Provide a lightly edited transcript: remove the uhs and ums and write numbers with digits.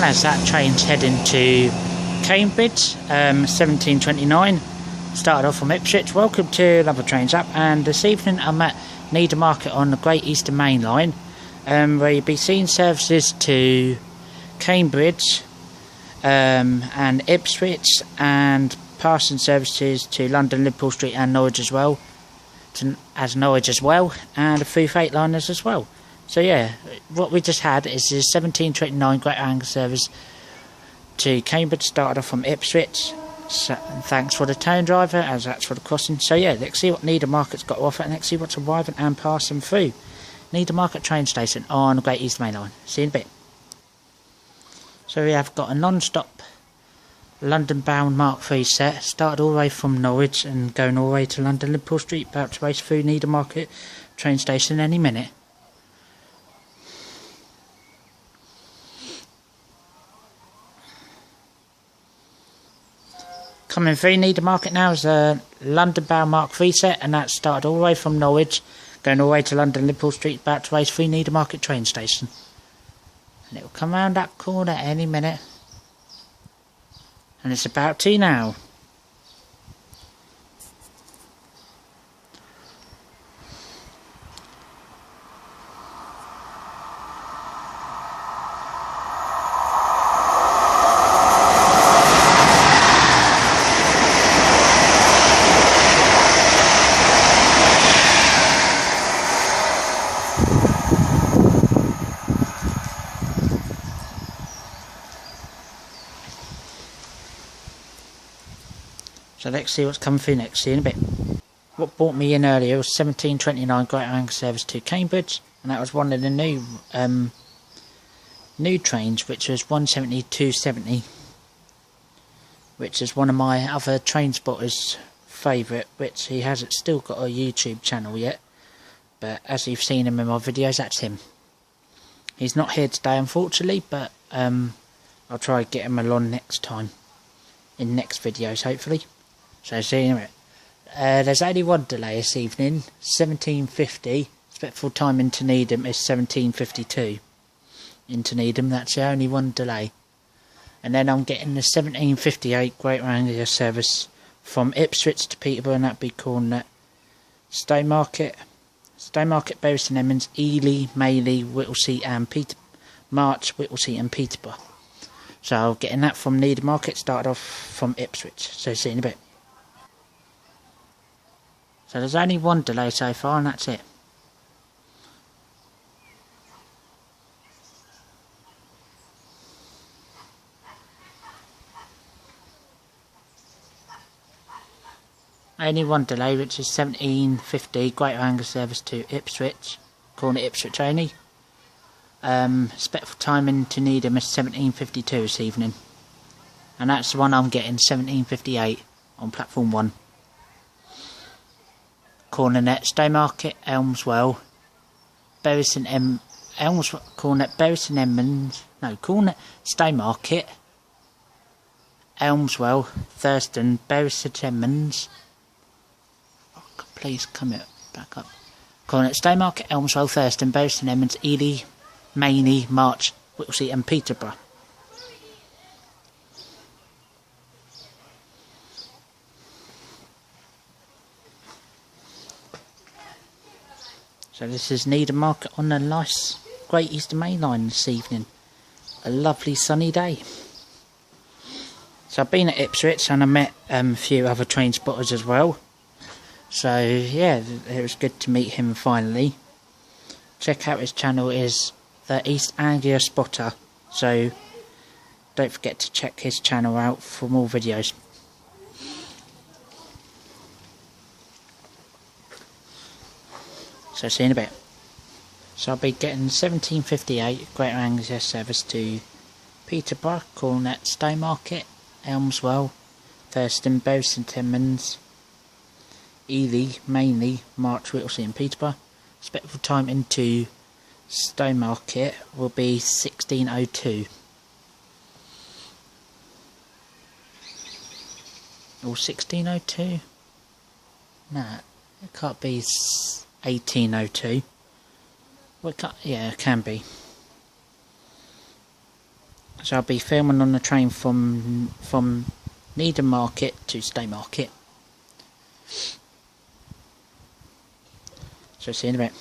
and as that train's heading to Cambridge, 1729. Started off from Ipswich. Welcome to another Trains App, and this evening I'm at Needhamarket on the Great Eastern Main Line, where you'll be seeing services to Cambridge and Ipswich, and passing services to London, Liverpool Street and Norwich as well, and a few freight liners as well. So yeah, what we just had is the 1729 Great Anglia service to Cambridge, started off from Ipswich. So, thanks for the town driver, as that's for the crossing. So yeah, let's see what Needhamarket's got to offer, and let's see what's arriving and passing through Needhamarket train station on the Great Eastern Main Line. See you in a bit. So we have got a non-stop London bound Mark III set, started all the way from Norwich and going all the way to London Liverpool Street, about to race through Needhamarket train station any minute. Coming through Needhamarket now is a London bound Mark III set, and that started all the way from Norwich, going all the way to London Liverpool Street, about to race through Needhamarket train station. And it will come round that corner any minute. And it's about to now. So let's see what's coming through next, see you in a bit. What brought me in earlier was 1729 Great Anglia service to Cambridge, and that was one of the new trains, which was 170-270, which is one of my other train spotters' favourite, which he hasn't still got a YouTube channel yet, but as you've seen him in my videos, that's him. He's not here today unfortunately, but I'll try to get him along next time, in next videos hopefully. So see you in a minute. There's only one delay this evening, 1750. Expected time into Needham is 1752. Into Needham, that's the only one delay. And then I'm getting the 1758 Great Anglia service from Ipswich to Peterborough, and that'd be calling at Staymarket, Bury St Edmunds, Ely, Mayley, Whittlesea and March, Whittlesea and Peterborough. So getting that from Needhamarket, started off from Ipswich. So see you in a bit. So there's only one delay so far, and that's it. Only one delay, which is 1750 Great Anglia service to Ipswich, calling it Ipswich only. Expected time into Needham is 1752 this evening, and that's the one I'm getting, 1758 on platform 1. Calling at Staymarket, Elmswell, Bury St Edmunds, Staymarket, Elmswell, Thurston, Bury St Edmunds. Oh, please come here, back up. Calling at Staymarket, Elmswell, Thurston, Bury St Edmunds, Ely, Mayney, March, Whittlesea and Peterborough. So this is Needhamarket on the nice Great Eastern Main Line this evening. A lovely sunny day. So I've been at Ipswich and I met a few other train spotters as well. So yeah, it was good to meet him finally. Check out his channel, is the East Anglia Spotter. So don't forget to check his channel out for more videos. So see you in a bit. So I'll be getting 1758 Great Anglia service to Peterborough, calling at Staymarket, Elmswell, Thurston, Bury St Edmunds, Ely, Mayney, March, Whittlesea and Peterborough. Expected time into Staymarket will be 1602. Or 1602? Nah, it can't be 1802. Well, it can't, yeah, it can be. So I'll be filming on the train from Needhamarket to Staymarket. So see you in a bit.